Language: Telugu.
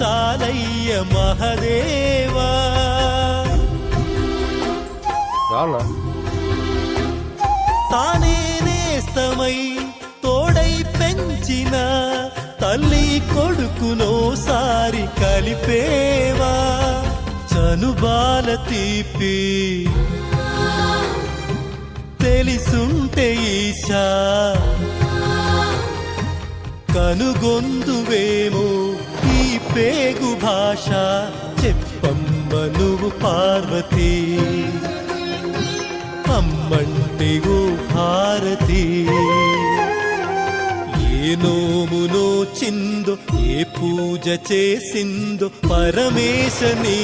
చాలయ్య మహదేవా. తానే నేస్తమై తోడై పెంచిన తల్లి కొడుకునోసారి కలిపేవా. చనుబాల తీపి తెలిసుంటే ఈశా కనుగొందువేమో ఈ పేగు భాష. చెప్పమ్మ నువ్వు పార్వతీ, అమ్మంటే ఓ భారతి. ఏ నోమునో చిందో ఏ పూజ చేసిందో పరమేశ నీ